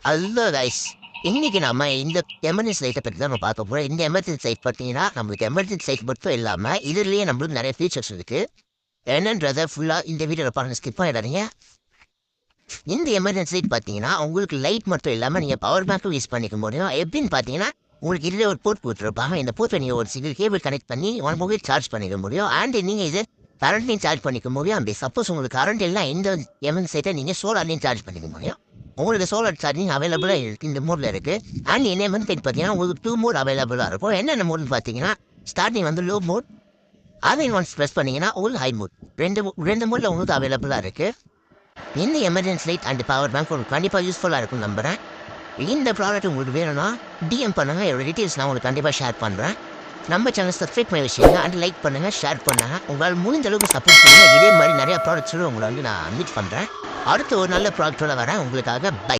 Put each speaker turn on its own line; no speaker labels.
Hello guys, இன்னைக்கு நம்ம இந்த எமர்ஜென்சி லைட்டை பற்றி தான் நம்ம பார்க்க போகிறோம். இந்த எமர்ஜென்சி லைட் பார்த்தீங்கன்னா நம்மளுக்கு எமர்ஜென்சி லைட் மட்டும் இல்லாமல் இதுலேயே நம்மளுக்கு நிறைய ஃபீச்சர்ஸ் இருக்குது. என்னன்றதை ஃபுல்லாக இந்த வீடியோவில் பாருங்கள், ஸ்கிப் பண்ணிடாதீங்க. இந்த எமர்ஜென்சி லைட் பார்த்தீங்கன்னா உங்களுக்கு லைட் மட்டும் இல்லாமல் நீங்கள் பவர் பேங்க்கும் யூஸ் பண்ணிக்க முடியும். எப்படின்னு பார்த்தீங்கன்னா உங்களுக்கு இதில் ஒரு போர்ட் கொடுத்துருப்பாங்க. இந்த போர்ட்டை நீங்கள் ஒரு சிங்கிள் கேபிள் கனெக்ட் பண்ணி ஒன் மொபைல் சார்ஜ் பண்ணிக்க முடியும். அண்ட் நீங்கள் இது கரண்ட்லையும் சார்ஜ் பண்ணிக்க முடியும். அப்படி சப்போஸ் உங்களுக்கு கரண்ட் எல்லாம் இந்த எமர்ஜென்சி லைட்டை நீங்கள் சோலார்லையும் சார்ஜ் பண்ணிக்க முடியும். உங்களுக்கு சோலார் சார்ஜிங் அவைலபிளாக இருக்குது, இந்த மோடில் இருக்குது. அண்ட் என்ன வந்து பார்த்தீங்கன்னா உங்களுக்கு 2 மோட் அவைலபிளாக இருக்கும். என்னென்ன மோட்னு பார்த்தீங்கன்னா ஸ்டார்டிங் வந்து லோ மோட், அதை ஒன்ஸ் ப்ரெஸ் பண்ணிங்கன்னா உங்களுக்கு ஹை மோட், ரெண்டு மோடில் உங்களுக்கு அவைலபிளாக இருக்குது. இந்த emergency light and power bank உங்களுக்கு கண்டிப்பாக யூஸ்ஃபுல்லாக இருக்கும் நம்புகிறேன். இந்த ப்ராடக்ட் உங்களுக்கு வேணும்னா டிஎம் பண்ணுங்கள், என்னோட டீட்டெயில்ஸ் நான் உங்களுக்கு கண்டிப்பாக ஷேர் பண்ணுறேன். நம்ம சேனல் சப்ஸ்கிரைப் பண்ணி வச்சுருங்க அண்ட் லைக் பண்ணுங்கள், ஷேர் பண்ணுங்கள். உங்களால் முடிஞ்ச அளவுக்கு சப்போர்ட் பண்ணுங்கள். இதே மாதிரி நிறையா ப்ராடக்ட்ஸோடு உங்களை வந்து நான் மீட் பண்ணுறேன். அடுத்த ஒரு நல்ல ப்ராடக்டோட வரேன் உங்களுக்காக. பை.